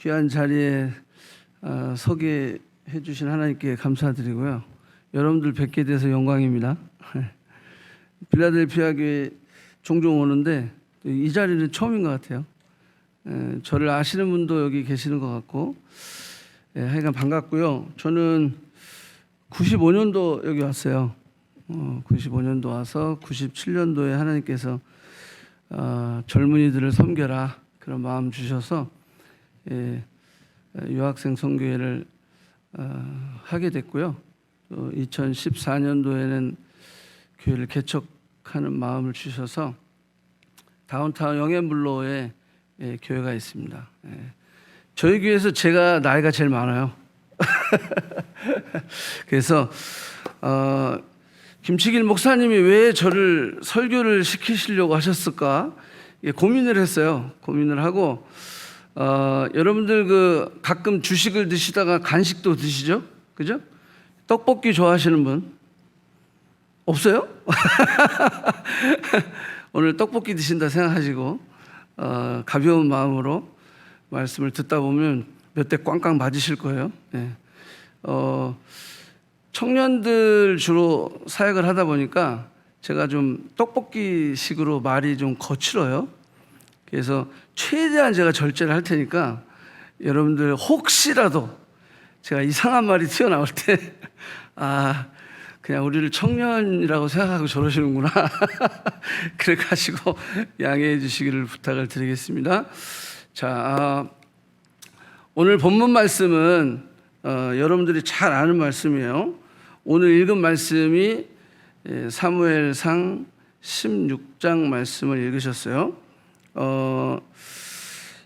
귀한 자리에 서게 해주신 하나님께 감사드리고요. 여러분들 뵙게 돼서 영광입니다. 필라델피아 교회 종종 오는데 이 자리는 처음인 것 같아요. 저를 아시는 분도 여기 계시는 것 같고, 하여간 반갑고요. 저는 95년도 여기 왔어요. 95년도 와서 97년도에 하나님께서 젊은이들을 섬겨라 그런 마음 주셔서 유학생 선교회를 하게 됐고요. 2014년도에는 교회를 개척하는 마음을 주셔서 다운타운 영앤블로에 교회가 있습니다. 저희 교회에서 제가 나이가 제일 많아요. 그래서 김치길 목사님이 왜 저를 설교를 시키시려고 하셨을까 고민을 했어요. 고민을 하고 여러분들 가끔 주식을 드시다가 간식도 드시죠? 그죠? 떡볶이 좋아하시는 분 없어요? 오늘 떡볶이 드신다 생각하시고 가벼운 마음으로 말씀을 듣다 보면 몇 대 꽝꽝 맞으실 거예요. 청년들 주로 사역을 하다 보니까 제가 좀 떡볶이식으로 말이 좀 거칠어요. 그래서 최대한 제가 절제를 할 테니까 여러분들 혹시라도 제가 이상한 말이 튀어나올 때 그냥 우리를 청년이라고 생각하고 저러시는구나 그래 가지고 양해해 주시기를 부탁을 드리겠습니다. 자, 오늘 본문 말씀은 여러분들이 잘 아는 말씀이에요. 오늘 읽은 말씀이 사무엘상 16장 말씀을 읽으셨어요.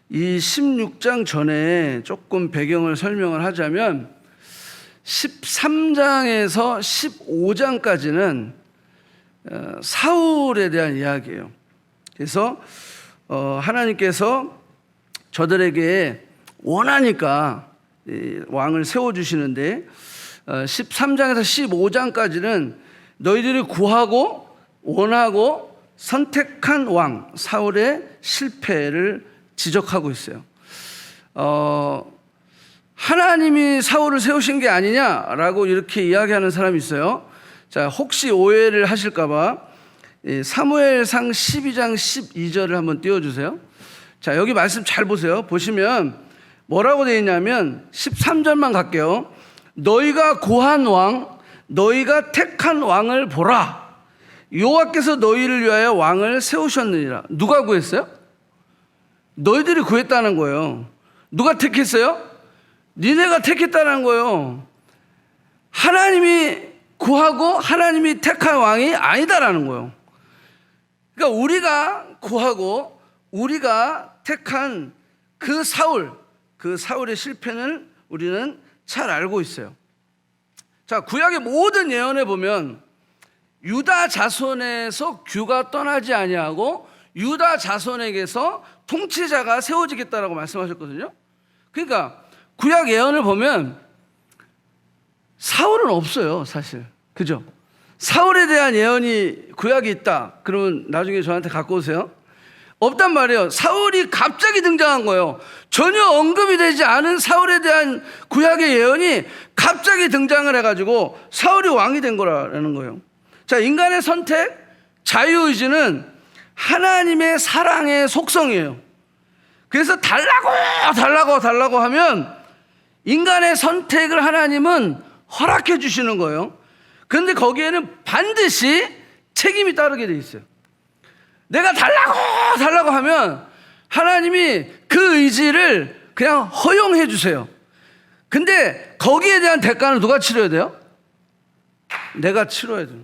이 16장 전에 조금 배경을 설명을 하자면 13장에서 15장까지는 사울에 대한 이야기예요. 그래서 하나님께서 저들에게 원하니까 왕을 세워주시는데 13장에서 15장까지는 너희들이 구하고 원하고 선택한 왕 사울의 실패를 지적하고 있어요. 하나님이 사울을 세우신 게 아니냐라고 이렇게 이야기하는 사람이 있어요. 자, 혹시 오해를 하실까봐 사무엘상 12장 12절을 한번 띄워주세요. 자, 여기 말씀 잘 보세요. 보시면 뭐라고 되어 있냐면 13절만 갈게요. 너희가 구한 왕, 너희가 택한 왕을 보라. 여호와께서 너희를 위하여 왕을 세우셨느니라. 누가 구했어요? 너희들이 구했다는 거예요. 누가 택했어요? 니네가 택했다는 거예요. 하나님이 구하고 하나님이 택한 왕이 아니다라는 거예요. 그러니까 우리가 구하고 우리가 택한 그 사울의 실패는 우리는 잘 알고 있어요. 자, 구약의 모든 예언에 보면 유다 자손에서 규가 떠나지 아니하고 유다 자손에게서 통치자가 세워지겠다라고 말씀하셨거든요. 그러니까 구약 예언을 보면 사울은 없어요, 사실. 그죠? 사울에 대한 예언이 구약에 있다. 그러면 나중에 저한테 갖고 오세요. 없단 말이에요. 사울이 갑자기 등장한 거예요. 전혀 언급이 되지 않은 사울에 대한 구약의 예언이 갑자기 등장을 해가지고 사울이 왕이 된 거라는 거예요. 자, 인간의 선택, 자유의지는 하나님의 사랑의 속성이에요. 그래서 달라고 하면 인간의 선택을 하나님은 허락해 주시는 거예요. 그런데 거기에는 반드시 책임이 따르게 돼 있어요. 내가 달라고 하면 하나님이 그 의지를 그냥 허용해 주세요. 근데 거기에 대한 대가는 누가 치러야 돼요? 내가 치러야 돼요.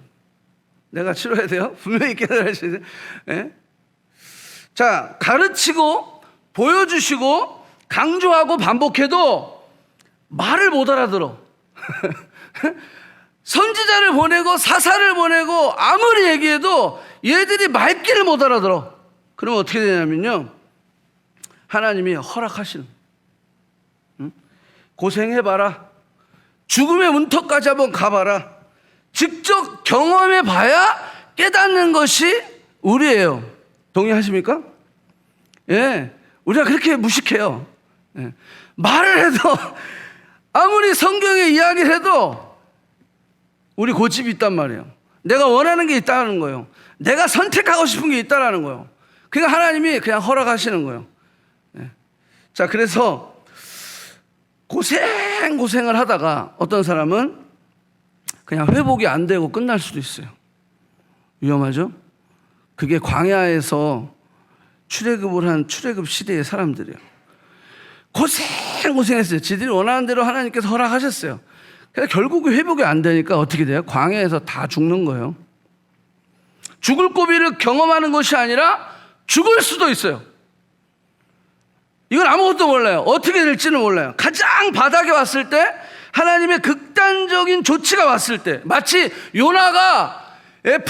내가 치러야 돼요. 분명히 깨달으셔야 돼요. 네? 자, 가르치고 보여주시고 강조하고 반복해도 말을 못 알아들어. 선지자를 보내고 사사를 보내고 아무리 얘기해도 얘들이 말귀를 못 알아들어. 그러면 어떻게 되냐면요, 하나님이 허락하시는, 고생해봐라, 죽음의 문턱까지 한번 가봐라, 직접 경험해봐야 깨닫는 것이 우리예요. 동의하십니까? 예, 우리가 그렇게 무식해요. 예. 말을 해도 아무리 성경의 이야기를 해도 우리 고집이 있단 말이에요. 내가 원하는 게 있다는 거예요. 내가 선택하고 싶은 게 있다는 거예요. 그러니까 하나님이 그냥 허락하시는 거예요. 예. 자, 그래서 고생을 하다가 어떤 사람은 그냥 회복이 안 되고 끝날 수도 있어요. 위험하죠? 그게 광야에서 출애굽을 한 출애굽 시대의 사람들이에요. 고생했어요. 지들이 원하는 대로 하나님께서 허락하셨어요. 그래서 결국 회복이 안 되니까 어떻게 돼요? 광야에서 다 죽는 거예요. 죽을 고비를 경험하는 것이 아니라 죽을 수도 있어요. 이건 아무것도 몰라요. 어떻게 될지는 몰라요. 가장 바닥에 왔을 때 하나님의 극단적인 조치가 왔을 때, 마치 요나가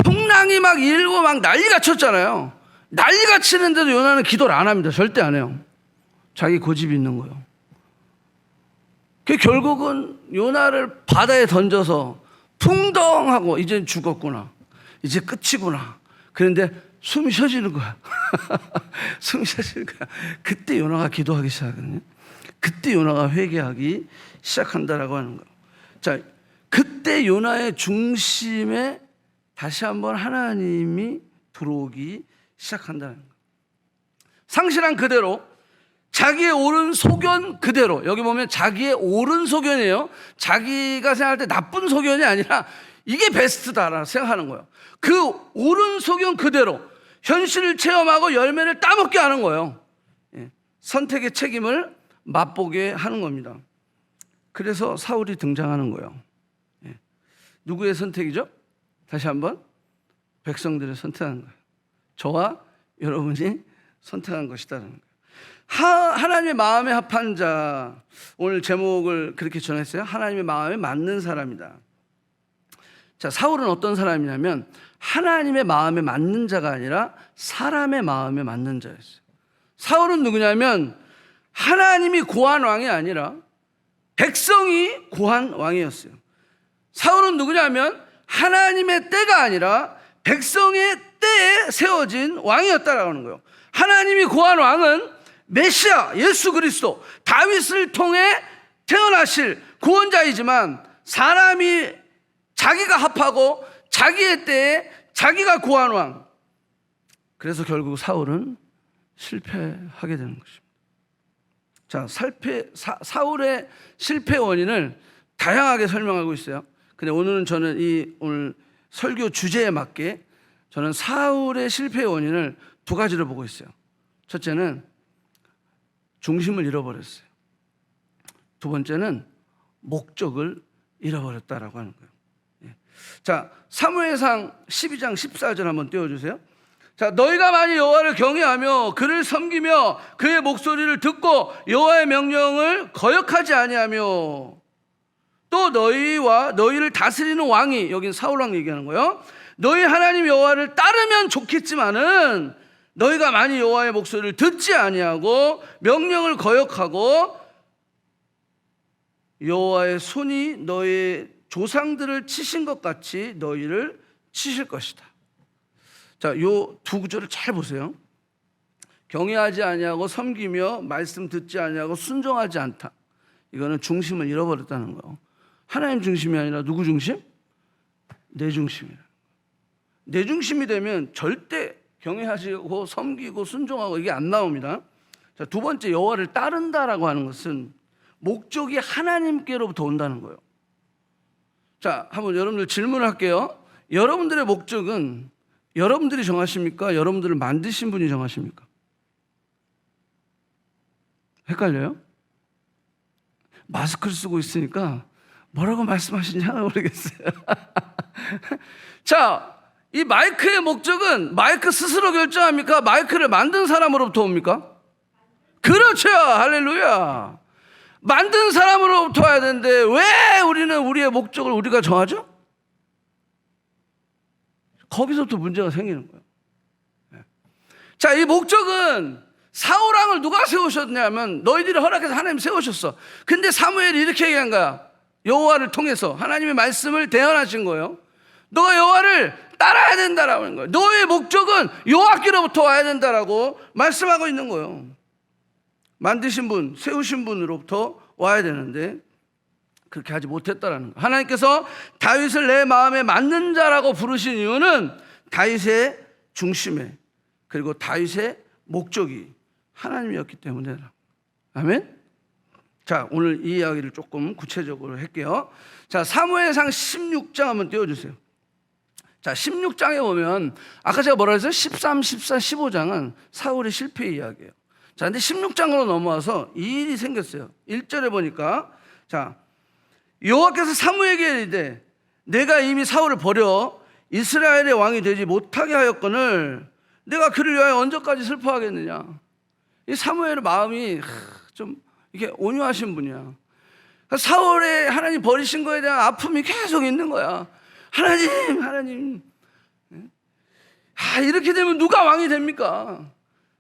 풍랑이 막 일고 막 난리가 쳤잖아요. 난리가 치는데도 요나는 기도를 안 합니다. 절대 안 해요. 자기 고집이 있는 거예요. 결국은 요나를 바다에 던져서 풍덩하고 이제 죽었구나, 이제 끝이구나. 그런데 숨이 쉬어지는 거야. 숨이 쉬어지는 거야. 그때 요나가 기도하기 시작하거든요. 그때 요나가 회개하기 시작한다라고 하는 거예요. 자, 그때 요나의 중심에 다시 한번 하나님이 들어오기 시작한다는 거예요. 상실한 그대로, 자기의 옳은 소견 그대로. 여기 보면 자기의 옳은 소견이에요. 자기가 생각할 때 나쁜 소견이 아니라 이게 베스트다라고 생각하는 거예요. 그 옳은 소견 그대로 현실을 체험하고 열매를 따먹게 하는 거예요. 선택의 책임을 맛보게 하는 겁니다. 그래서 사울이 등장하는 거예요. 누구의 선택이죠? 다시 한번 백성들의 선택한 거예요. 저와 여러분이 선택한 것이다라는 거예요. 하나님의 마음에 합한 자, 오늘 제목을 그렇게 전했어요. 하나님의 마음에 맞는 사람이다. 자, 사울은 어떤 사람이냐면 하나님의 마음에 맞는 자가 아니라 사람의 마음에 맞는 자였어요. 사울은 누구냐면 하나님이 고한 왕이 아니라 백성이 고한 왕이었어요. 사울은 누구냐면 하나님의 때가 아니라 백성의 때에 세워진 왕이었다라고 하는 거예요. 하나님이 고한 왕은 메시아 예수 그리스도, 다윗을 통해 태어나실 구원자이지만 사람이 자기가 합하고 자기의 때에 자기가 고한 왕. 그래서 결국 사울은 실패하게 되는 것입니다. 자, 사울의 실패 원인을 다양하게 설명하고 있어요. 근데 오늘은 저는 오늘 설교 주제에 맞게 저는 사울의 실패 원인을 두 가지로 보고 있어요. 첫째는 중심을 잃어버렸어요. 두 번째는 목적을 잃어버렸다라고 하는 거예요. 자, 사무엘상 12장 14절 한번 띄워주세요. 자, 너희가 만일 여호와를 경외하며 그를 섬기며 그의 목소리를 듣고 여호와의 명령을 거역하지 아니하며 또 너희와 너희를 다스리는 왕이, 여긴 사울 왕 얘기하는 거예요. 너희 하나님 여호와를 따르면 좋겠지만은 너희가 만일 여호와의 목소리를 듣지 아니하고 명령을 거역하고 여호와의 손이 너희의 조상들을 치신 것 같이 너희를 치실 것이다. 자, 요 두 구절을 잘 보세요. 경외하지 아니하고 섬기며 말씀 듣지 아니하고 순종하지 않다. 이거는 중심을 잃어버렸다는 거예요. 하나님 중심이 아니라 누구 중심? 내 중심이라. 내 중심이 되면 절대 경외하시고 섬기고 순종하고 이게 안 나옵니다. 자, 두 번째, 여호와를 따른다라고 하는 것은 목적이 하나님께로부터 온다는 거예요. 자, 한번 여러분들 질문을 할게요. 여러분들의 목적은 여러분들이 정하십니까? 여러분들을 만드신 분이 정하십니까? 헷갈려요? 마스크를 쓰고 있으니까 뭐라고 말씀하시는지 하나 모르겠어요. 자, 이 마이크의 목적은 마이크 스스로 결정합니까? 마이크를 만든 사람으로부터 옵니까? 그렇죠. 할렐루야. 만든 사람으로부터 와야 되는데 왜 우리는 우리의 목적을 우리가 정하죠? 거기서부터 문제가 생기는 거예요. 자, 이 목적은 사울 왕을 누가 세우셨냐면 너희들이 허락해서 하나님 세우셨어. 근데 사무엘이 이렇게 얘기한 거야. 여호와를 통해서 하나님의 말씀을 대언하신 거예요. 너가 여호와를 따라야 된다라고 하는 거예요. 너의 목적은 여호와께로부터 와야 된다라고 말씀하고 있는 거예요. 만드신 분, 세우신 분으로부터 와야 되는데 그렇게 하지 못했다라는 거예요. 하나님께서 다윗을 내 마음에 맞는 자라고 부르신 이유는 다윗의 중심에, 그리고 다윗의 목적이 하나님이었기 때문에. 아멘. 자, 오늘 이 이야기를 조금 구체적으로 할게요. 자, 사무엘상 16장 한번 띄워주세요. 자, 16장에 보면 아까 제가 뭐라 했어요? 13, 14, 15장은 사울의 실패 이야기예요. 자, 근데 16장으로 넘어와서 이 일이 생겼어요. 1절에 보니까, 자, 여호와께서 사무엘에게 이르되 내가 이미 사울을 버려 이스라엘의 왕이 되지 못하게 하였거늘 내가 그를 위하여 언제까지 슬퍼하겠느냐. 이 사무엘의 마음이 좀 이게 온유하신 분이야. 사울의 하나님 버리신 거에 대한 아픔이 계속 있는 거야. 하나님. 이렇게 되면 누가 왕이 됩니까?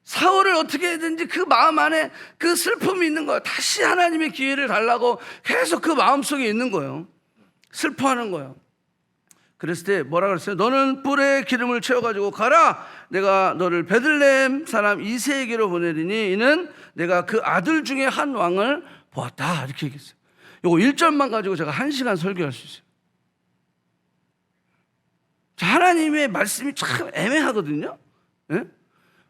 사울을 어떻게 해야되는지 그 마음 안에 그 슬픔이 있는 거예요. 다시 하나님의 기회를 달라고 계속 그 마음속에 있는 거예요. 슬퍼하는 거예요. 그랬을 때 뭐라 그랬어요? 너는 뿔에 기름을 채워가지고 가라. 내가 너를 베들레헴 사람 이새에게로 보내리니 이는 내가 그 아들 중에 한 왕을 보았다. 이렇게 얘기했어요. 요거 1절만 가지고 제가 1시간 설교할 수 있어요. 자, 하나님의 말씀이 참 애매하거든요. 예?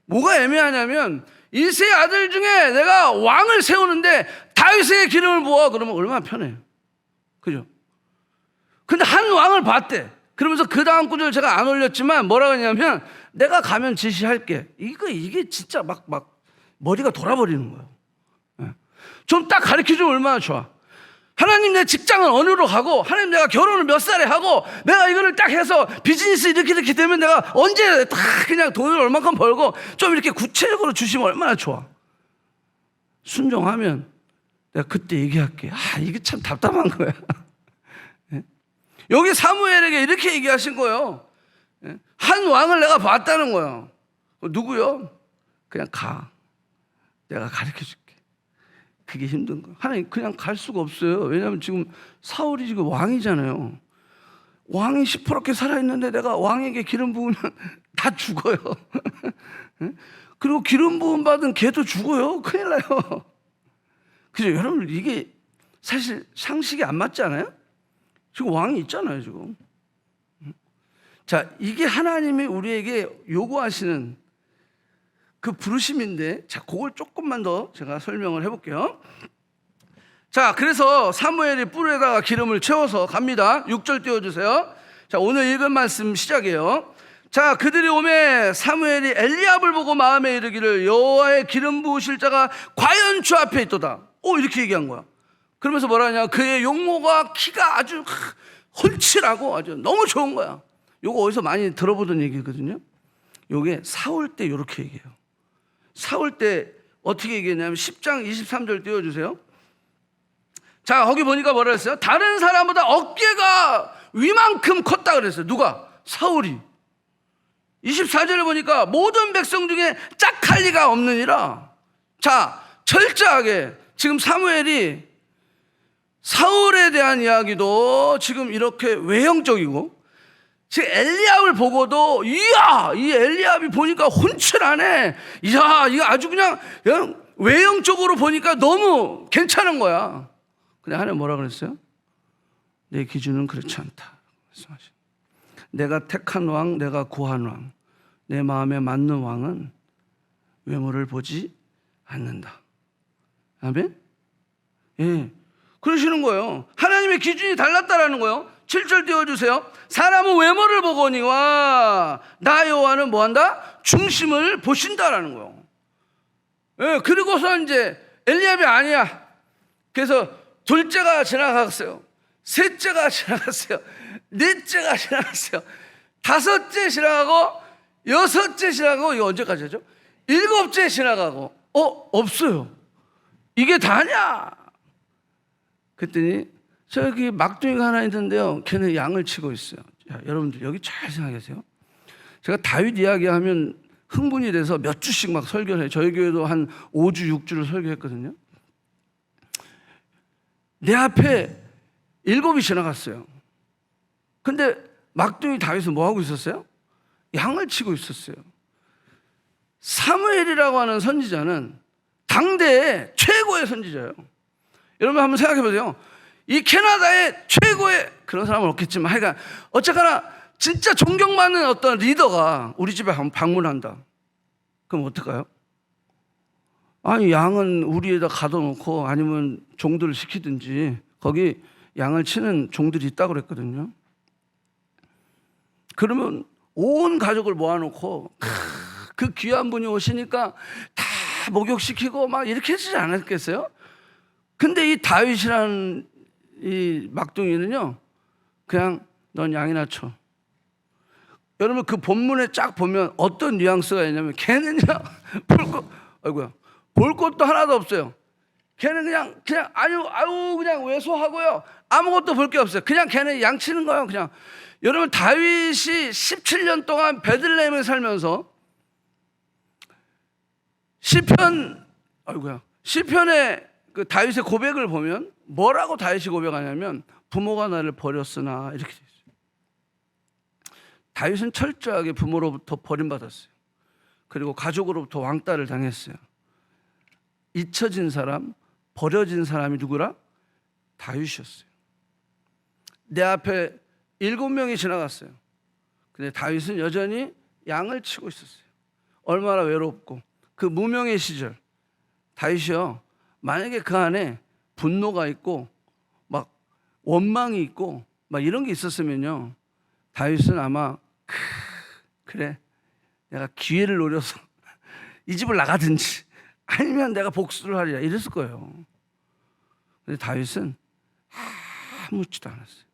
뭐가 애매하냐면 이새의 아들 중에 내가 왕을 세우는데 다윗의 기름을 부어. 그러면 얼마나 편해요. 그죠? 근데 한 왕을 봤대. 그러면서 그 다음 구절 제가 안 올렸지만 뭐라고 했냐면 내가 가면 지시할게. 이게 진짜 막 머리가 돌아버리는 거예요. 예. 좀 딱 가르쳐주면 얼마나 좋아. 하나님 내 직장은 어느로 가고, 하나님 내가 결혼을 몇 살에 하고, 내가 이거를 딱 해서 비즈니스 이렇게 되면 내가 언제 딱 그냥 돈을 얼마큼 벌고, 좀 이렇게 구체적으로 주시면 얼마나 좋아. 순종하면 내가 그때 얘기할게. 이게 참 답답한 거야. 여기 사무엘에게 이렇게 얘기하신 거예요. 한 왕을 내가 봤다는 거예요. 누구요? 그냥 가. 내가 가르쳐 줄게. 그게 힘든 거예요. 하나님 그냥 갈 수가 없어요. 왜냐하면 지금 사울이 지금 왕이잖아요. 왕이 시퍼렇게 살아있는데 내가 왕에게 기름 부으면 다 죽어요. 그리고 기름 부음 받은 개도 죽어요. 큰일 나요. 그죠? 여러분 이게 사실 상식이 안 맞지 않아요? 지금 왕이 있잖아요 지금. 자, 이게 하나님이 우리에게 요구하시는 그 부르심인데, 자, 그걸 조금만 더 제가 설명을 해볼게요. 자, 그래서 사무엘이 뿔에다가 기름을 채워서 갑니다. 6절 띄워주세요. 자, 오늘 읽은 말씀 시작이에요. 자, 그들이 오매 사무엘이 엘리압을 보고 마음에 이르기를 여호와의 기름 부으실 자가 과연 주 앞에 있도다. 이렇게 얘기한 거야. 그러면서 뭐라 하냐, 그의 용모가 키가 아주 훤칠하고 아주 너무 좋은 거야. 요거 어디서 많이 들어보던 얘기거든요. 요게 사울 때 요렇게 얘기해요. 사울 때 어떻게 얘기했냐면 10장 23절 띄워주세요. 자, 거기 보니까 뭐라 했어요? 다른 사람보다 어깨가 위만큼 컸다 그랬어요. 누가? 사울이. 24절에 보니까 모든 백성 중에 짝할 리가 없느니라. 자, 철저하게 지금 사무엘이 사울에 대한 이야기도 지금 이렇게 외형적이고, 지금 엘리압을 보고도 이야, 이 엘리압이 보니까 훤칠하네. 이야, 이거 아주 그냥 외형적으로 보니까 너무 괜찮은 거야. 근데 하나님 뭐라 그랬어요? 내 기준은 그렇지 않다. 내가 택한 왕, 내가 구한 왕, 내 마음에 맞는 왕은 외모를 보지 않는다. 아멘? 예. 그러시는 거예요. 하나님의 기준이 달랐다라는 거예요. 7절 띄워주세요. 사람은 외모를 보거니와 나 여호와는 뭐한다? 중심을 보신다라는 거예요. 예, 그리고서 이제 엘리압이 아니야. 그래서 둘째가 지나갔어요. 셋째가 지나갔어요. 넷째가 지나갔어요. 다섯째 지나가고 여섯째 지나가고, 이거 언제까지 하죠? 일곱째 지나가고 없어요. 이게 다냐? 그랬더니 저기 막둥이가 하나 있는데요, 걔는 양을 치고 있어요. 자, 여러분들 여기 잘 생각하세요. 제가 다윗 이야기하면 흥분이 돼서 몇 주씩 막 설교를 해요. 저희 교회도 한 5주 6주를 설교했거든요. 내 앞에 7이 지나갔어요. 근데 막둥이 다윗은 뭐 하고 있었어요? 양을 치고 있었어요. 사무엘이라고 하는 선지자는 당대의 최고의 선지자예요. 여러분 한번 생각해 보세요. 이 캐나다의 최고의 그런 사람은 없겠지만 하여간 어쨌거나 진짜 존경받는 어떤 리더가 우리 집에 방문한다. 그럼 어떨까요? 아니 양은 우리에다 가둬놓고 아니면 종들을 시키든지 거기 양을 치는 종들이 있다고 그랬거든요. 그러면 온 가족을 모아놓고 그 귀한 분이 오시니까 다 목욕시키고 막 이렇게 하지 않았겠어요? 근데 이 다윗이라는 이 막둥이는요 그냥 넌 양이나 쳐. 여러분 그 본문에 쫙 보면 어떤 뉘앙스가 있냐면 걔는요 볼 것도 하나도 없어요. 걔는 그냥 아유 그냥 외소하고요 아무것도 볼 게 없어요. 그냥 걔는 양 치는 거예요. 그냥 여러분 다윗이 17년 동안 베들레헴에 살면서 시편의 그 다윗의 고백을 보면 뭐라고 다윗이 고백하냐면 부모가 나를 버렸으나 이렇게 돼 있어요. 다윗은 철저하게 부모로부터 버림받았어요. 그리고 가족으로부터 왕따를 당했어요. 잊혀진 사람, 버려진 사람이 누구라? 다윗이었어요. 내 앞에 7명이 지나갔어요. 근데 다윗은 여전히 양을 치고 있었어요. 얼마나 외롭고 그 무명의 시절 다윗이요 만약에 그 안에 분노가 있고 막 원망이 있고 막 이런 게 있었으면요 다윗은 아마 그래 내가 기회를 노려서 이 집을 나가든지 아니면 내가 복수를 하리라 이랬을 거예요. 근데 다윗은 아무렇지도 않았어요.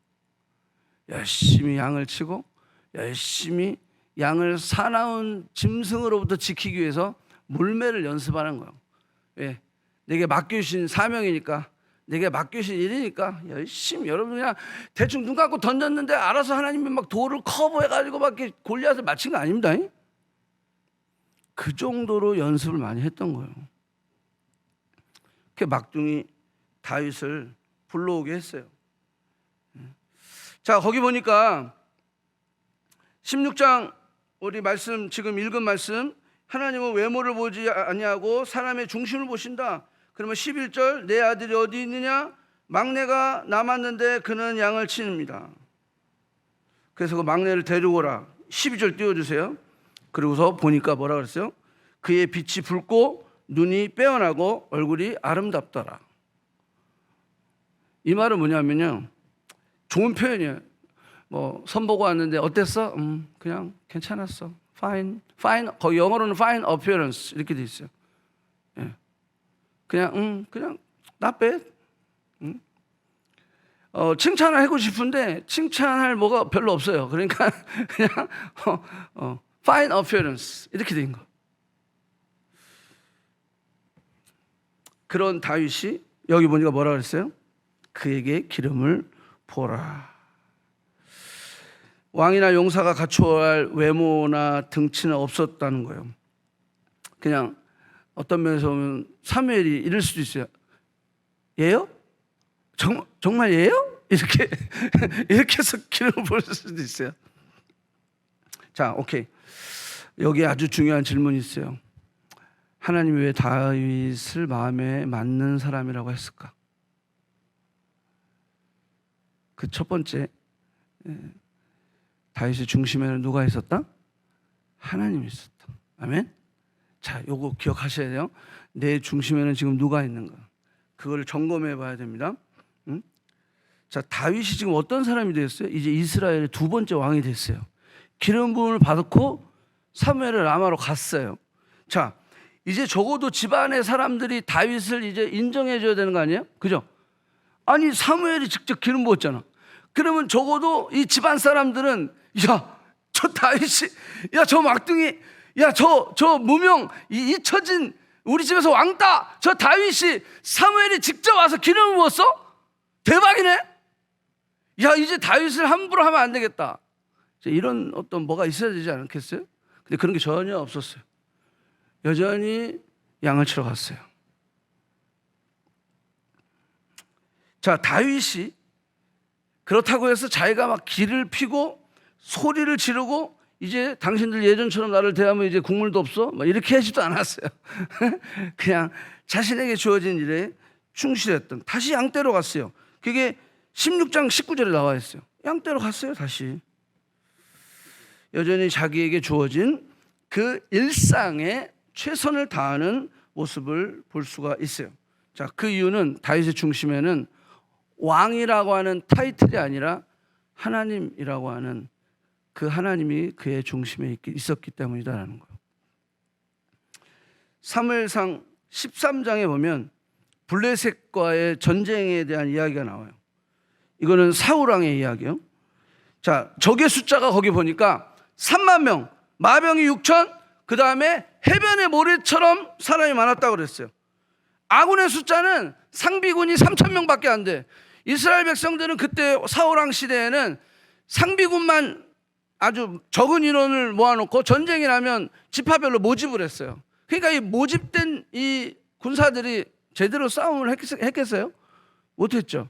열심히 양을 치고 열심히 양을 사나운 짐승으로부터 지키기 위해서 물매를 연습하는 거예요. 왜? 내게 맡겨주신 사명이니까, 내게 맡겨주신 일이니까 열심히. 여러분 그냥 대충 눈 감고 던졌는데 알아서 하나님이 막 돌을 커버해가지고 막 이렇게 골리앗을 맞힌 거 아닙니다. 그 정도로 연습을 많이 했던 거예요. 그 막둥이 다윗을 불러오게 했어요. 자, 거기 보니까 16장 우리 말씀 지금 읽은 말씀 하나님은 외모를 보지 아니하고 사람의 중심을 보신다. 그러면 11절 내 아들이 어디 있느냐? 막내가 남았는데 그는 양을 치느니라. 그래서 그 막내를 데리고 오라. 12절 띄워주세요. 그리고서 보니까 뭐라 그랬어요? 그의 빛이 붉고 눈이 빼어나고 얼굴이 아름답더라. 이 말은 뭐냐면요 좋은 표현이에요. 뭐 선보고 왔는데 어땠어? 그냥 괜찮았어. fine. 거기 영어로는 fine appearance 이렇게 돼 있어요. 예. 그냥 not bad. 칭찬을 하고 싶은데 칭찬할 뭐가 별로 없어요. 그러니까 그냥 fine appearance 이렇게 된 거. 그런 다윗이 여기 보니까 뭐라 그랬어요? 그에게 기름을 부어라. 왕이나 용사가 갖추어야 할 외모나 등치는 없었다는 거예요. 그냥 어떤 면에서 보면 사무엘이 이럴 수도 있어요. 얘요? 정말 얘요? 이렇게 이렇게 해서 기름을 부을 수도 있어요. 자, 오케이. 여기 아주 중요한 질문이 있어요. 하나님이 왜 다윗을 마음에 맞는 사람이라고 했을까? 그 첫 번째 다윗의 중심에는 누가 있었다? 하나님이 있었다. 아멘. 자, 요거 기억하셔야 돼요. 내 중심에는 지금 누가 있는가? 그걸 점검해 봐야 됩니다. 자, 다윗이 지금 어떤 사람이 됐어요? 이제 이스라엘의 두 번째 왕이 됐어요. 기름 부음을 받고 사무엘을 라마로 갔어요. 자, 이제 적어도 집안의 사람들이 다윗을 이제 인정해 줘야 되는 거 아니에요? 그죠? 아니 사무엘이 직접 기름 부었잖아. 그러면 적어도 이 집안 사람들은 야, 저 다윗이, 야, 저 막둥이, 야, 저 무명, 잊혀진 우리 집에서 왕따, 저 다윗이 사무엘이 직접 와서 기름을 부었어? 대박이네. 야, 이제 다윗을 함부로 하면 안 되겠다. 이런 어떤 뭐가 있어야 되지 않겠어요? 근데 그런 게 전혀 없었어요. 여전히 양을 치러 갔어요. 자, 다윗이 그렇다고 해서 자기가 막 기를 피고 소리를 지르고 이제 당신들 예전처럼 나를 대하면 이제 국물도 없어? 막 이렇게 하지도 않았어요. 그냥 자신에게 주어진 일에 충실했던, 다시 양떼로 갔어요. 그게 16장 19절에 나와 있어요. 양떼로 갔어요. 다시 여전히 자기에게 주어진 그 일상에 최선을 다하는 모습을 볼 수가 있어요. 자, 그 이유는 다윗의 중심에는 왕이라고 하는 타이틀이 아니라 하나님이라고 하는 그 하나님이 그의 중심에 있었기 때문이다라는 거예요. 사무엘상 13장에 보면 블레셋과의 전쟁에 대한 이야기가 나와요. 이거는 사울 왕의 이야기예요. 자, 적의 숫자가 거기 보니까 3만 명, 마병이 6천, 그 다음에 해변의 모래처럼 사람이 많았다고 그랬어요. 아군의 숫자는 상비군이 3천 명밖에 안 돼. 이스라엘 백성들은 그때 사울 왕 시대에는 상비군만 아주 적은 인원을 모아놓고 전쟁이 나면 지파별로 모집을 했어요. 그러니까 이 모집된 이 군사들이 제대로 싸움을 했겠어요? 못했죠.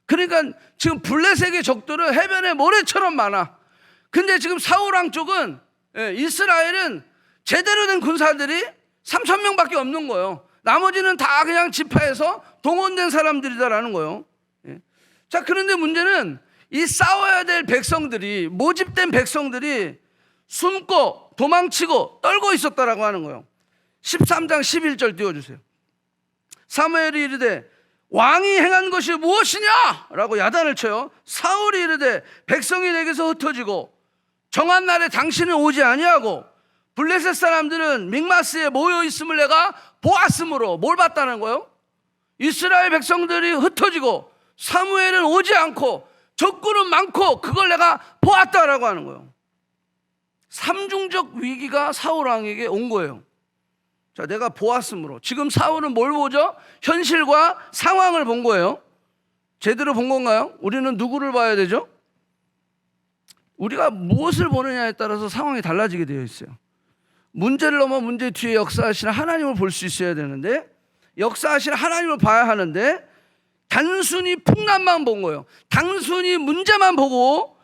그러니까 지금 블레셋의 적들은 해변의 모래처럼 많아. 근데 지금 사울 왕 쪽은, 이스라엘은 제대로 된 군사들이 3천 명밖에 없는 거예요. 나머지는 다 그냥 지파에서 동원된 사람들이다라는 거예요. 자, 그런데 문제는 이 싸워야 될 백성들이, 모집된 백성들이 숨고 도망치고 떨고 있었다라고 하는 거예요. 13장 11절 띄워주세요. 사무엘이 이르되 왕이 행한 것이 무엇이냐? 라고 야단을 쳐요. 사울이 이르되 백성이 내게서 흩어지고 정한 날에 당신은 오지 아니하고 블레셋 사람들은 믹마스에 모여 있음을 내가 보았으므로. 뭘 봤다는 거예요? 이스라엘 백성들이 흩어지고 사무엘은 오지 않고 적군은 많고 그걸 내가 보았다라고 하는 거예요. 삼중적 위기가 사울 왕에게 온 거예요. 자, 내가 보았으므로. 지금 사울은 뭘 보죠? 현실과 상황을 본 거예요. 제대로 본 건가요? 우리는 누구를 봐야 되죠? 우리가 무엇을 보느냐에 따라서 상황이 달라지게 되어 있어요. 문제를 넘어 문제 뒤에 역사하시는 하나님을 볼 수 있어야 되는데, 역사하시는 하나님을 봐야 하는데 단순히 풍랑만 본 거예요. 단순히 문제만 보고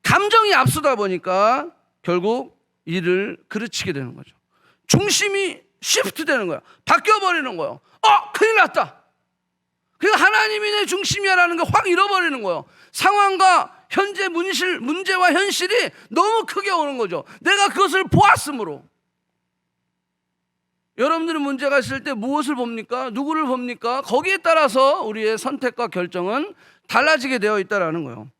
감정이 앞서다 보니까 결국 일을 그르치게 되는 거죠. 중심이 시프트 되는 거야. 바뀌어버리는 거예요. 큰일 났다. 그러니까 하나님이 내 중심이야라는 걸 확 잃어버리는 거예요. 상황과 현재 문제와 현실이 너무 크게 오는 거죠. 내가 그것을 보았으므로. 여러분들은 문제가 있을 때 무엇을 봅니까? 누구를 봅니까? 거기에 따라서 우리의 선택과 결정은 달라지게 되어 있다는 거예요.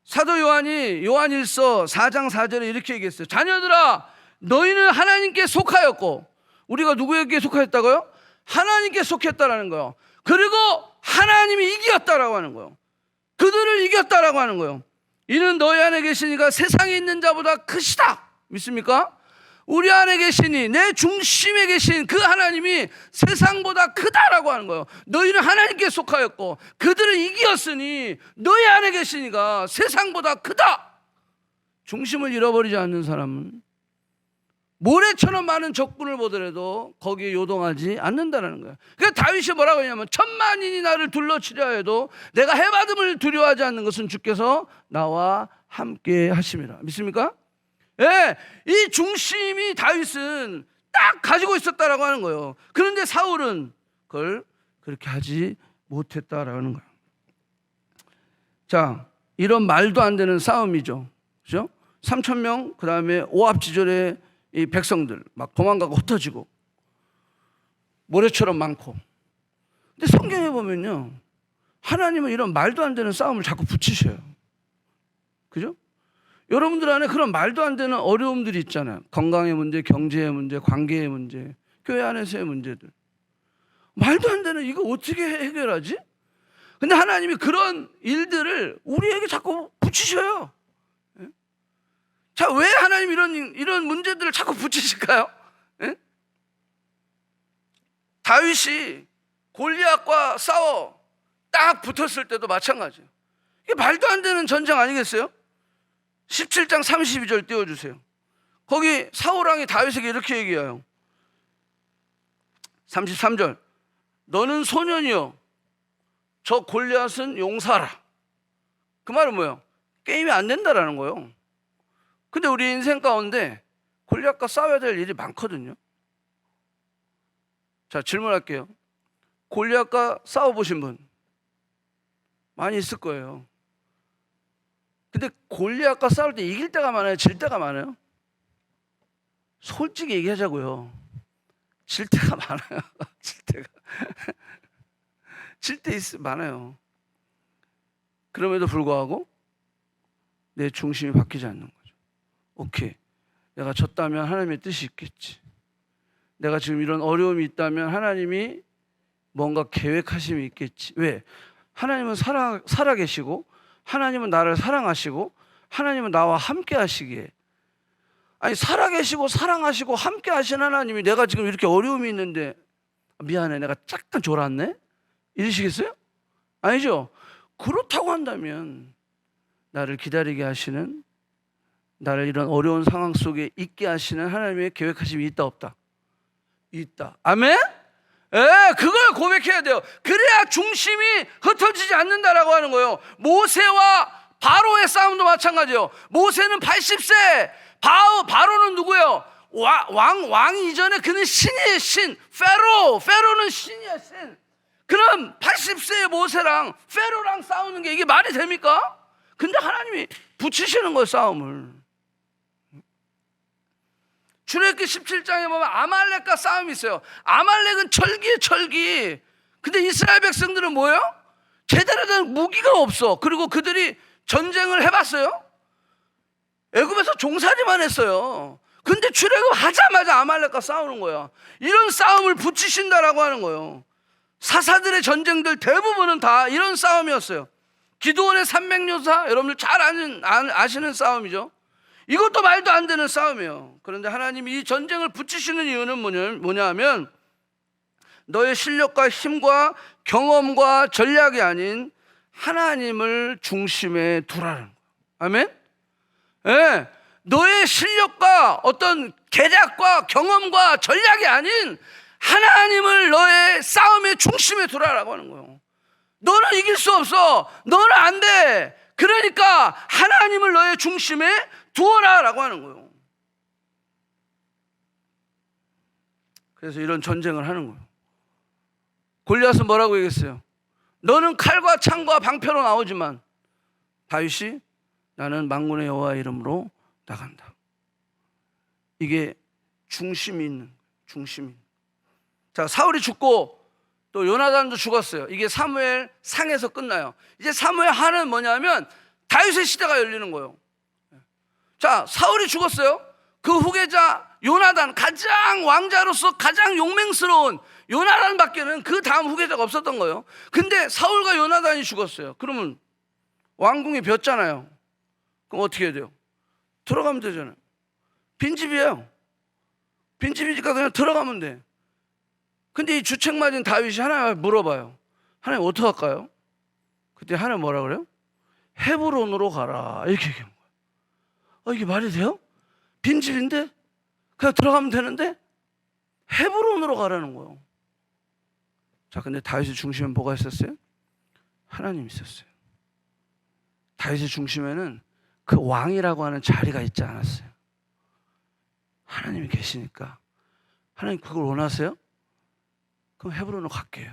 사도 요한이 요한일서 4장 4절에 이렇게 얘기했어요. 자녀들아, 너희는 하나님께 속하였고. 우리가 누구에게 속하였다고요? 하나님께 속했다라는 거예요. 그리고 하나님이 이겼다라고 하는 거예요. 그들을 이겼다라고 하는 거예요. 이는 너희 안에 계시니가 세상에 있는 자보다 크시다. 믿습니까? 우리 안에 계시니, 내 중심에 계신 그 하나님이 세상보다 크다라고 하는 거예요. 너희는 하나님께 속하였고 그들을 이겼으니 너희 안에 계시니가 세상보다 크다. 중심을 잃어버리지 않는 사람은 모래처럼 많은 적군을 보더라도 거기에 요동하지 않는다는 거예요. 그러니까 다윗이 뭐라고 하냐면, 천만인이 나를 둘러치려 해도 내가 해받음을 두려워하지 않는 것은 주께서 나와 함께 하심이라. 믿습니까? 예, 이 중심이 다윗은 딱 가지고 있었다라고 하는 거예요. 그런데 사울은 그걸 그렇게 하지 못했다라는 거예요. 자, 이런 말도 안 되는 싸움이죠. 그죠? 3천 명, 그 다음에 오합지졸의 이 백성들 막 도망가고 흩어지고 모래처럼 많고. 근데 성경에 보면요, 하나님은 이런 말도 안 되는 싸움을 자꾸 붙이셔요. 그죠? 여러분들 안에 그런 말도 안 되는 어려움들이 있잖아요. 건강의 문제, 경제의 문제, 관계의 문제, 교회 안에서의 문제들. 말도 안 되는, 이거 어떻게 해결하지? 근데 하나님이 그런 일들을 우리에게 자꾸 붙이셔요. 자, 왜 하나님 이런 문제들을 자꾸 붙이실까요? 예? 다윗이 골리앗과 싸워 딱 붙었을 때도 마찬가지예요. 이게 말도 안 되는 전쟁 아니겠어요? 17장 32절 띄워주세요. 거기 사울왕이 다윗에게 이렇게 얘기해요. 33절. 너는 소년이요, 저 골리앗은 용사라. 그 말은 뭐예요? 게임이 안 된다라는 거예요. 근데 우리 인생 가운데 골리앗과 싸워야 될 일이 많거든요. 자, 질문할게요. 골리앗과 싸워보신 분 많이 있을 거예요. 근데 골리앗과 싸울 때 이길 때가 많아요? 질 때가 많아요? 솔직히 얘기하자고요. 질 때가 많아요. 질 때 많아요. 그럼에도 불구하고 내 중심이 바뀌지 않는 거죠. 오케이, 내가 졌다면 하나님의 뜻이 있겠지. 내가 지금 이런 어려움이 있다면 하나님이 뭔가 계획하심이 있겠지. 왜? 하나님은 살아계시고, 하나님은 나를 사랑하시고, 하나님은 나와 함께 하시기에. 아니, 살아계시고 사랑하시고 함께 하신 하나님이 내가 지금 이렇게 어려움이 있는데 미안해, 내가 잠깐 졸았네? 이러시겠어요? 아니죠. 그렇다고 한다면 나를 기다리게 하시는, 나를 이런 어려운 상황 속에 있게 하시는 하나님의 계획하심이 있다 없다? 있다. 아멘? 예, 그걸 고백해야 돼요. 그래야 중심이 흩어지지 않는다라고 하는 거예요. 모세와 바로의 싸움도 마찬가지예요. 모세는 80세, 바로는 누구예요? 왕 이전에 그는 신이에요. 신. 페로는 신이야, 신. 그럼 80세의 모세랑 페로랑 싸우는 게 이게 말이 됩니까? 근데 하나님이 붙이시는 거예요, 싸움을. 출애굽기 17장에 보면 아말렉과 싸움이 있어요. 아말렉은 철기에 철기. 근데 이스라엘 백성들은 뭐예요? 제대로 된 무기가 없어. 그리고 그들이 전쟁을 해봤어요? 애굽에서 종살이만 했어요. 근데 출애굽하자마자 아말렉과 싸우는 거야. 이런 싸움을 붙이신다라고 하는 거예요. 사사들의 전쟁들 대부분은 다 이런 싸움이었어요. 기드온의 300요사, 여러분들 잘 아시는 싸움이죠. 이것도 말도 안 되는 싸움이에요. 그런데 하나님이 이 전쟁을 붙이시는 이유는 뭐냐 하면 너의 실력과 힘과 경험과 전략이 아닌 하나님을 중심에 두라는 거예요. 아멘? 네. 너의 실력과 어떤 계략과 경험과 전략이 아닌 하나님을 너의 싸움의 중심에 두라라고 하는 거예요. 너는 이길 수 없어. 너는 안 돼. 그러니까 하나님을 너의 중심에 두어라라고 하는 거예요. 그래서 이런 전쟁을 하는 거예요. 골리앗은 뭐라고 얘기했어요? 너는 칼과 창과 방패로 나오지만 다윗이 나는 만군의 여호와 이름으로 나간다. 이게 중심이 있는, 중심이. 자, 사울이 죽고 또 요나단도 죽었어요. 이게 사무엘 상에서 끝나요. 이제 사무엘 하는 뭐냐면 다윗의 시대가 열리는 거예요. 자, 사울이 죽었어요. 그 후계자 요나단, 가장 왕자로서 가장 용맹스러운 요나단밖에는 그 다음 후계자가 없었던 거예요. 근데 사울과 요나단이 죽었어요. 그러면 왕궁이 비었잖아요. 그럼 어떻게 해야 돼요? 들어가면 되잖아요. 빈집이에요. 빈집이니까 그냥 들어가면 돼. 근데 이 주책 맞은 다윗이 하나님 물어봐요. 하나님 어떡할까요? 그때 하나님 뭐라 그래요? 헤브론으로 가라, 이렇게 얘기한 거예요. 이게 말이 돼요? 빈집인데 그냥 들어가면 되는데 헤브론으로 가라는 거예요. 자, 근데 다윗의 중심에 뭐가 있었어요? 하나님이 있었어요. 다윗의 중심에는 그 왕이라고 하는 자리가 있지 않았어요. 하나님이 계시니까. 하나님 그걸 원하세요? 그럼 헤브론으로 갈게요.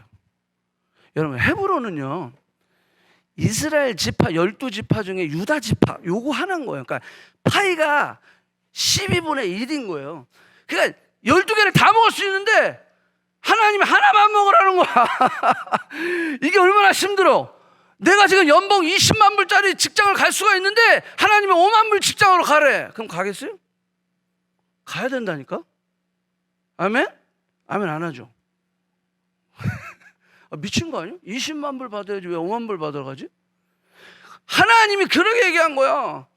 여러분, 헤브론은요 이스라엘 지파 12지파 중에 유다 지파 요거 하나인 거예요. 그러니까 파이가 12분의 1인 거예요. 그러니까 12개를 다 먹을 수 있는데 하나님이 하나만 먹으라는 거야. 이게 얼마나 힘들어. 내가 지금 연봉 20만 불짜리 직장을 갈 수가 있는데 하나님이 5만 불 직장으로 가래. 그럼 가겠어요? 가야 된다니까. 아멘? 아멘 안 하죠. 미친 거 아니야? 20만 불 받아야지 왜 5만 불 받으러 가지? 하나님이 그렇게 얘기한 거야.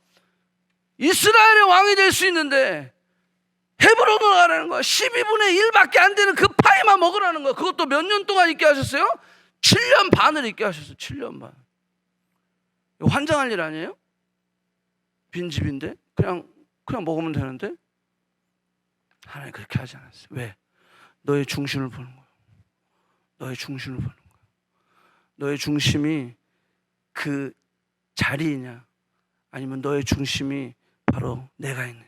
이스라엘의 왕이 될 수 있는데 헤브론으로 가라는 거야. 12분의 1밖에 안 되는 그 파이만 먹으라는 거야. 그것도 몇 년 동안 있게 하셨어요? 7년 반을 있게 하셨어요. 7년 반. 환장할 일 아니에요? 빈집인데 그냥 먹으면 되는데 하나님 그렇게 하지 않았어요. 왜? 너의 중심을 보는 거야. 너의 중심을 보는 거야. 너의 중심이 그 자리이냐 아니면 너의 중심이 바로 내가 있느냐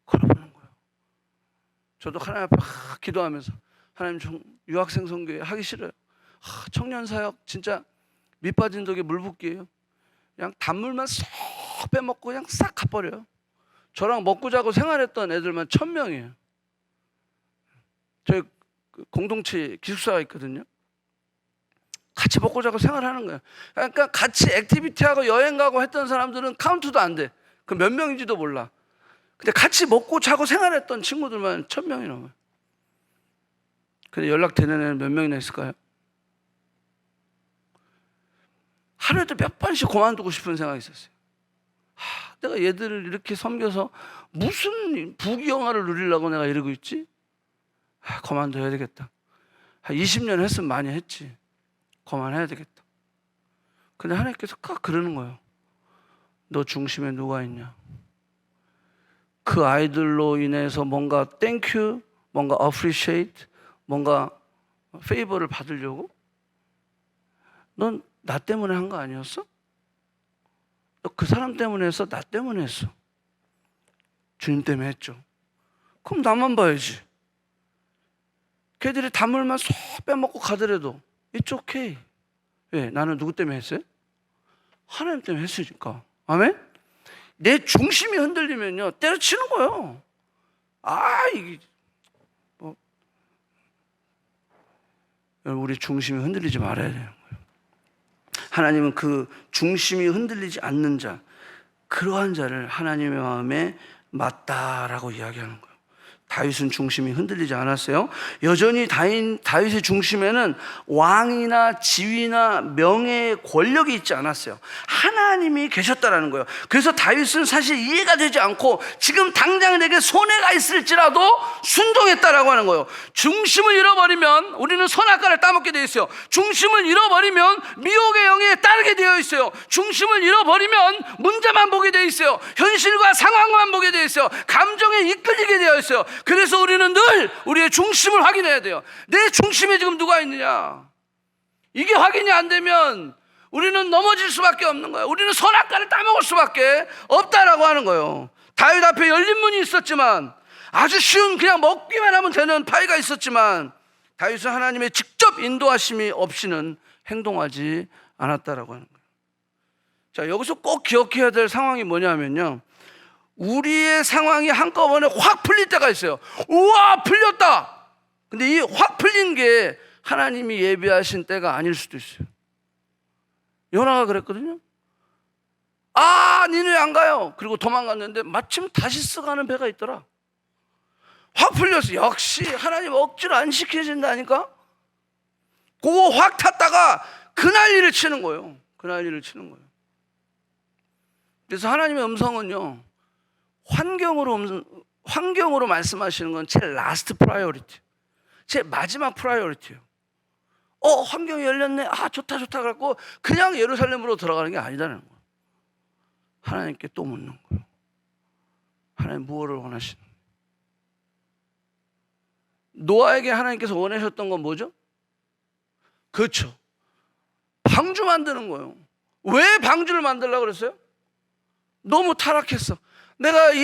걸어보는 거예요. 저도 하나님 앞에 기도하면서 하나님 유학생 선교회 하기 싫어요. 청년 사역 진짜 밑 빠진 독에 물 붓기예요. 그냥 단물만 쏙 빼먹고 그냥 싹 가버려요. 저랑 먹고 자고 생활했던 애들만 1000명이에요. 저희 공동체 기숙사가 있거든요. 같이 먹고 자고 생활하는 거예요. 그러니까 같이 액티비티하고 여행 가고 했던 사람들은 카운트도 안 돼. 그 몇 명인지도 몰라. 근데 같이 먹고 자고 생활했던 친구들만 1000명이 넘어요. 근데 연락되는 애는 몇 명이나 있을까요? 하루에도 몇 번씩 그만두고 싶은 생각이 있었어요. 내가 얘들을 이렇게 섬겨서 무슨 부귀영화를 누리려고 내가 이러고 있지? 그만둬야 되겠다. 한 20년 했으면 많이 했지. 그만해야 되겠다. 근데 하나님께서 꼭 그러는 거예요. 너 중심에 누가 있냐? 그 아이들로 인해서 뭔가 땡큐, 뭔가 appreciate, 뭔가 페이버를 받으려고? 넌 나 때문에 한 거 아니었어? 너 그 사람 때문에 했어? 나 때문에 했어? 주님 때문에 했죠. 그럼 나만 봐야지. 걔들이 단물만 쏙 빼먹고 가더라도 It's okay. 왜? 나는 누구 때문에 했어요? 하나님 때문에 했으니까. 아멘? 내 중심이 흔들리면요 때려치는 거예요. 이게 우리 중심이 흔들리지 말아야 되는 거예요. 하나님은 그 중심이 흔들리지 않는 자, 그러한 자를 하나님의 마음에 맞다라고 이야기하는 거예요. 다윗은 중심이 흔들리지 않았어요. 여전히 다윗의 중심에는 왕이나 지위나 명예의 권력이 있지 않았어요. 하나님이 계셨다라는 거예요. 그래서 다윗은 사실 이해가 되지 않고 지금 당장 내게 손해가 있을지라도 순종했다라고 하는 거예요. 중심을 잃어버리면 우리는 선악과를 따먹게 되어 있어요. 중심을 잃어버리면 미혹의 영에 따르게 되어 있어요. 중심을 잃어버리면 문제만 보게 되어 있어요. 현실과 상황만 보게 되어 있어요. 감정에 이끌리게 되어 있어요. 그래서 우리는 늘 우리의 중심을 확인해야 돼요. 내 중심에 지금 누가 있느냐? 이게 확인이 안 되면 우리는 넘어질 수밖에 없는 거예요. 우리는 선악과를 따먹을 수밖에 없다라고 하는 거예요. 다윗 앞에 열린 문이 있었지만, 아주 쉬운 그냥 먹기만 하면 되는 파이가 있었지만, 다윗은 하나님의 직접 인도하심이 없이는 행동하지 않았다라고 하는 거예요. 자, 여기서 꼭 기억해야 될 상황이 뭐냐면요, 우리의 상황이 한꺼번에 확 풀릴 때가 있어요. 우와, 풀렸다. 근데 이 확 풀린 게 하나님이 예비하신 때가 아닐 수도 있어요. 요나가 그랬거든요. 니네 안 가요. 그리고 도망갔는데 마침 다시스 가는 배가 있더라. 확 풀렸어. 역시 하나님 억지로 안 시켜진다니까. 그거 확 탔다가 그 난리를 치는 거예요. 그 난리를 치는 거예요. 그래서 하나님의 음성은요, 환경으로 말씀하시는 건 제 라스트 프라이어리티, 제 마지막 프라이어리티예요. 환경이 열렸네. 좋다 그래갖고 그냥 예루살렘으로 들어가는 게 아니다는 거예요. 하나님께 또 묻는 거예요. 하나님 무엇을 원하시는 거예요? 노아에게 하나님께서 원하셨던 건 뭐죠? 그렇죠, 방주 만드는 거예요. 왜 방주를 만들려고 그랬어요? 너무 타락했어. 내가 이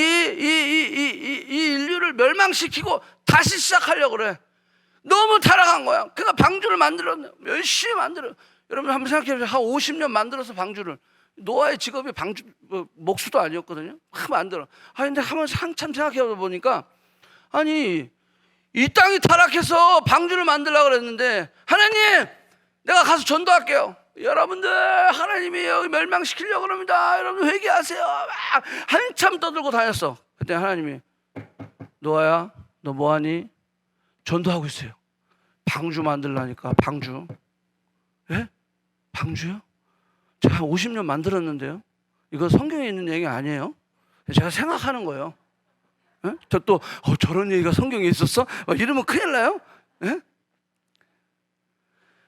인류를 멸망시키고 다시 시작하려고 그래. 너무 타락한 거야. 그러니까 방주를 만들었네. 열심히 만들어. 여러분 한번 생각해보세요. 한 50년 만들어서 방주를. 노아의 직업이 방주 목수도 아니었거든요. 만들어. 근데 한참 생각해 보니까, 아니 이 땅이 타락해서 방주를 만들려고 그랬는데, 하나님 내가 가서 전도할게요. 여러분들 하나님이 여기 멸망시키려고 합니다. 여러분 회개하세요. 막 한참 떠들고 다녔어. 그때 하나님이, 노아야 너 뭐하니? 전도하고 있어요. 방주 만들라니까. 방주. 예? 방주요? 제가 한 50년 만들었는데요. 이거 성경에 있는 얘기 아니에요. 제가 생각하는 거예요. 예? 저 또 저런 얘기가 성경에 있었어? 이러면 큰일 나요. 예?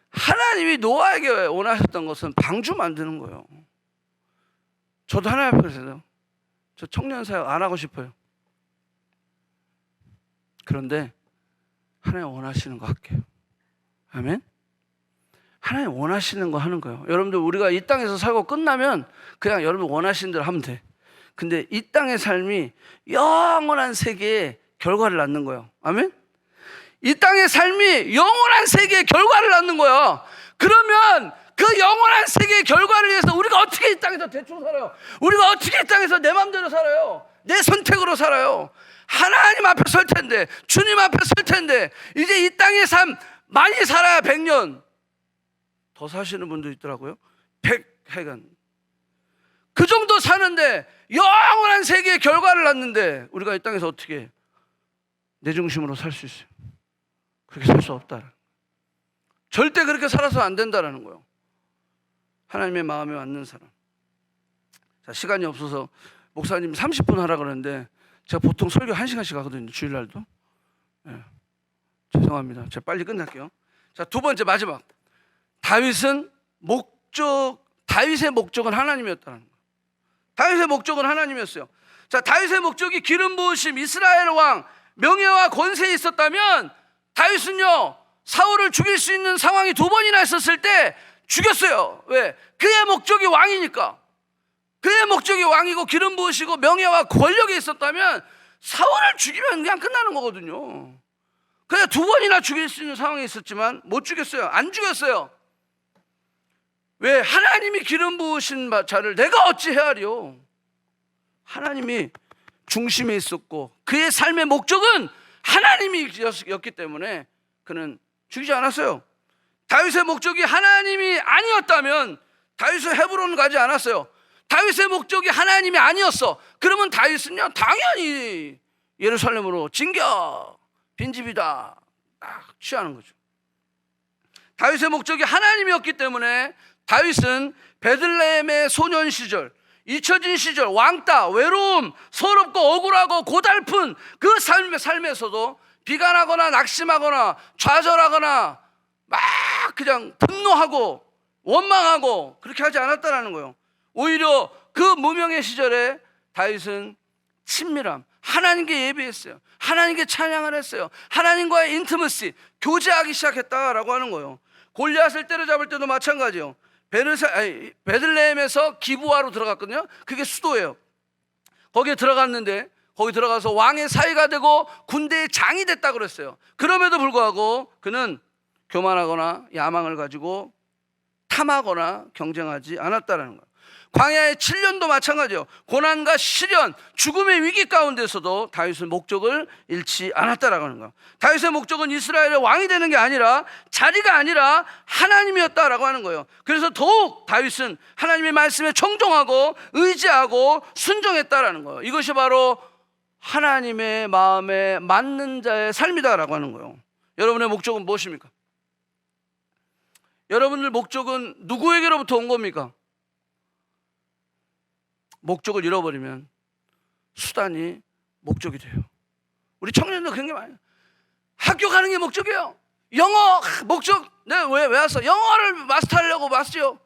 하나님이 노아에게 원하셨던 것은 방주 만드는 거예요. 저도 하나님 앞에 그랬어요. 저 청년 사역 안 하고 싶어요. 그런데 하나님 원하시는 거 할게요. 아멘. 하나님 원하시는 거 하는 거예요. 여러분들 우리가 이 땅에서 살고 끝나면 그냥 여러분 원하시는 대로 하면 돼. 근데 이 땅의 삶이 영원한 세계의 결과를 낳는 거예요. 아멘? 이 땅의 삶이 영원한 세계의 결과를 낳는 거야. 그러면 그 영원한 세계의 결과를 위해서 우리가 어떻게 이 땅에서 대충 살아요? 우리가 어떻게 이 땅에서 내 마음대로 살아요? 내 선택으로 살아요? 하나님 앞에 설 텐데, 주님 앞에 설 텐데, 이제 이 땅의 삶 많이 살아야 100년 더 사시는 분도 있더라고요. 100해간 그 정도 사는데 영원한 세계의 결과를 낳는데 우리가 이 땅에서 어떻게 내 중심으로 살 수 있어요? 그렇게 살 수 없다. 절대 그렇게 살아서 안 된다라는 거예요. 하나님의 마음에 맞는 사람. 자, 시간이 없어서 목사님 30분 하라 그러는데 제가 보통 설교 1시간씩 하거든요. 주일날도. 네. 죄송합니다. 제가 빨리 끝낼게요. 자, 두 번째 마지막. 다윗의 목적은 하나님이었다는 거예요. 다윗의 목적은 하나님이었어요. 자, 다윗의 목적이 기름 부으심, 이스라엘 왕, 명예와 권세에 있었다면 다윗은요, 사울을 죽일 수 있는 상황이 2번이나 있었을 때 죽였어요. 왜? 그의 목적이 왕이니까. 그의 목적이 왕이고 기름 부으시고 명예와 권력에 있었다면 사울을 죽이면 그냥 끝나는 거거든요. 그냥 2번이나 죽일 수 있는 상황에 있었지만 못 죽였어요. 안 죽였어요. 왜? 하나님이 기름 부으신 자를 내가 어찌 헤아려? 하나님이 중심에 있었고 그의 삶의 목적은 하나님이었기 때문에 그는 죽이지 않았어요. 다윗의 목적이 하나님이 아니었다면 다윗은 헤브론 가지 않았어요. 다윗의 목적이 하나님이 아니었어. 그러면 다윗은요, 당연히 예루살렘으로 진겨, 빈집이다, 딱 취하는 거죠. 다윗의 목적이 하나님이었기 때문에 다윗은 베들레헴의 소년 시절, 잊혀진 시절, 왕따, 외로움, 서럽고 억울하고 고달픈 그 삶에서도 비관하거나 낙심하거나 좌절하거나 막 그냥 분노하고 원망하고 그렇게 하지 않았다는 거예요. 오히려 그 무명의 시절에 다윗은 친밀함, 하나님께 예배했어요. 하나님께 찬양을 했어요. 하나님과의 인티머시, 교제하기 시작했다라고 하는 거예요. 골리앗을 때려잡을 때도 마찬가지예요. 베들레헴에서 기브아로 들어갔거든요. 그게 수도예요. 거기에 들어갔는데 거기 들어가서 왕의 사위가 되고 군대의 장이 됐다고 그랬어요. 그럼에도 불구하고 그는 교만하거나 야망을 가지고 탐하거나 경쟁하지 않았다는 거예요. 광야의 7년도 마찬가지예요. 고난과 시련, 죽음의 위기 가운데서도 다윗은 목적을 잃지 않았다라고 하는 거예요. 다윗의 목적은 이스라엘의 왕이 되는 게 아니라 자리가 아니라 하나님이었다라고 하는 거예요. 그래서 더욱 다윗은 하나님의 말씀에 청종하고 의지하고 순종했다라는 거예요. 이것이 바로 하나님의 마음에 맞는 자의 삶이다라고 하는 거예요. 여러분의 목적은 무엇입니까? 여러분들 목적은 누구에게로부터 온 겁니까? 목적을 잃어버리면 수단이 목적이 돼요. 우리 청년들 그런 게 많아요. 학교 가는 게 목적이에요. 영어 목적. 내가 왜 왔어? 영어를 마스터하려고 왔죠.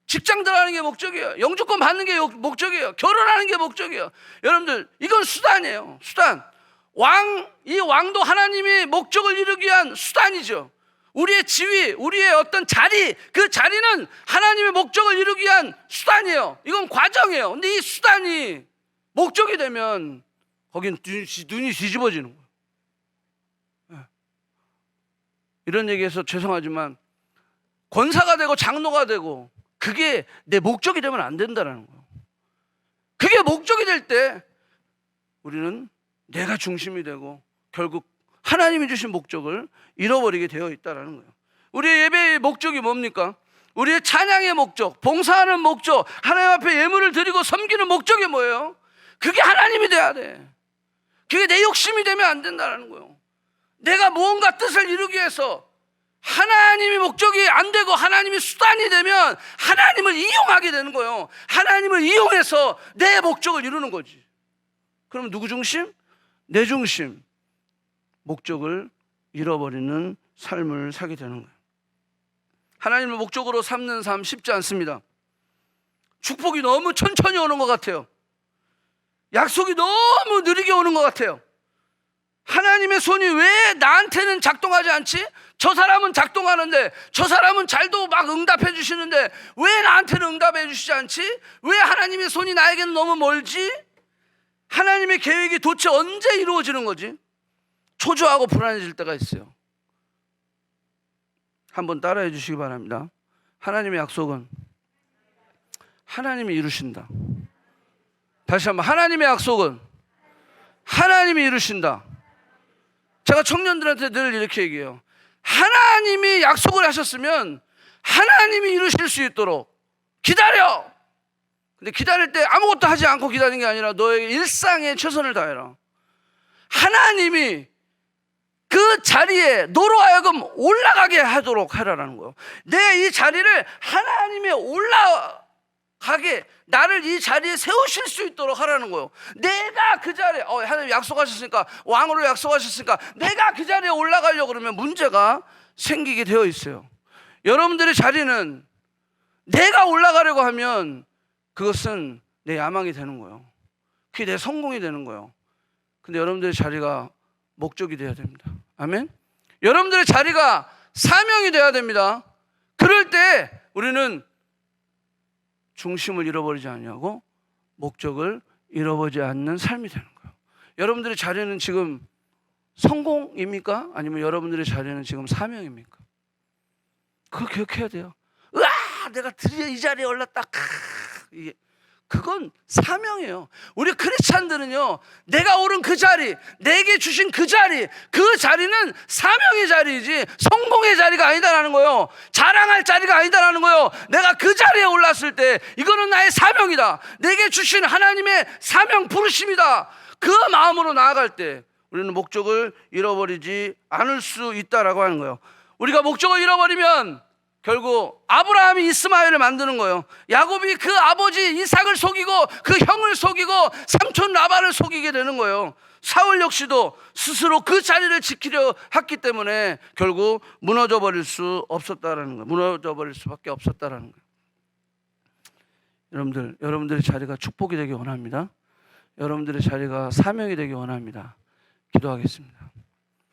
직장 들어가는 게 목적이에요. 영주권 받는 게 목적이에요. 결혼하는 게 목적이에요. 여러분들 이건 수단이에요. 수단. 이 왕도 하나님이 목적을 이루기 위한 수단이죠. 우리의 지위, 우리의 어떤 자리, 그 자리는 하나님의 목적을 이루기 위한 수단이에요. 이건 과정이에요. 근데 이 수단이 목적이 되면 거긴 눈이 뒤집어지는 거예요. 이런 얘기해서 죄송하지만 권사가 되고 장로가 되고 그게 내 목적이 되면 안 된다는 거예요. 그게 목적이 될 때 우리는 내가 중심이 되고 결국 하나님이 주신 목적을 잃어버리게 되어 있다는 거예요. 우리의 예배의 목적이 뭡니까? 우리의 찬양의 목적, 봉사하는 목적, 하나님 앞에 예물을 드리고 섬기는 목적이 뭐예요? 그게 하나님이 돼야 돼. 그게 내 욕심이 되면 안 된다는 거예요. 내가 무언가 뜻을 이루기 위해서 하나님의 목적이 안 되고 하나님이 수단이 되면 하나님을 이용하게 되는 거예요. 하나님을 이용해서 내 목적을 이루는 거지. 그럼 누구 중심? 내 중심. 목적을 잃어버리는 삶을 살게 되는 거예요. 하나님을 목적으로 삼는 삶 쉽지 않습니다. 축복이 너무 천천히 오는 것 같아요. 약속이 너무 느리게 오는 것 같아요. 하나님의 손이 왜 나한테는 작동하지 않지? 저 사람은 작동하는데, 저 사람은 잘도 막 응답해 주시는데 왜 나한테는 응답해 주시지 않지? 왜 하나님의 손이 나에게는 너무 멀지? 하나님의 계획이 도대체 언제 이루어지는 거지? 초조하고 불안해질 때가 있어요. 한번 따라해 주시기 바랍니다. 하나님의 약속은 하나님이 이루신다. 다시 한번, 하나님의 약속은 하나님이 이루신다. 제가 청년들한테 늘 이렇게 얘기해요. 하나님이 약속을 하셨으면 하나님이 이루실 수 있도록 기다려. 근데 기다릴 때 아무것도 하지 않고 기다리는 게 아니라 너의 일상에 최선을 다해라. 하나님이 그 자리에 너로 하여금 올라가게 하도록 하라는 거예요. 내 이 자리를 하나님이 올라가게, 나를 이 자리에 세우실 수 있도록 하라는 거예요. 내가 그 자리에, 하나님 약속하셨으니까, 왕으로 약속하셨으니까 내가 그 자리에 올라가려고 그러면 문제가 생기게 되어 있어요. 여러분들의 자리는 내가 올라가려고 하면 그것은 내 야망이 되는 거예요. 그게 내 성공이 되는 거예요. 근데 여러분들의 자리가 목적이 되어야 됩니다. 아멘. 여러분들의 자리가 사명이 되어야 됩니다. 그럴 때 우리는 중심을 잃어버리지 않냐고, 목적을 잃어버리지 않는 삶이 되는 거예요. 여러분들의 자리는 지금 성공입니까? 아니면 여러분들의 자리는 지금 사명입니까? 그거 기억해야 돼요. 으아, 내가 드디어 이 자리에 올랐다. 그건 사명이에요. 우리 크리스찬들은요, 내가 오른 그 자리, 내게 주신 그 자리, 그 자리는 사명의 자리이지 성공의 자리가 아니다라는 거예요. 자랑할 자리가 아니다라는 거예요. 내가 그 자리에 올랐을 때 이거는 나의 사명이다. 내게 주신 하나님의 사명 부르심이다. 그 마음으로 나아갈 때 우리는 목적을 잃어버리지 않을 수 있다라고 하는 거예요. 우리가 목적을 잃어버리면 결국 아브라함이 이스마엘을 만드는 거예요. 야곱이 그 아버지 이삭을 속이고 그 형을 속이고 삼촌 라반을 속이게 되는 거예요. 사울 역시도 스스로 그 자리를 지키려 했기 때문에 결국 무너져 버릴 수 없었다라는 거예요. 무너져 버릴 수밖에 없었다라는 거예요. 여러분들의 자리가 축복이 되기 원합니다. 여러분들의 자리가 사명이 되기 원합니다. 기도하겠습니다.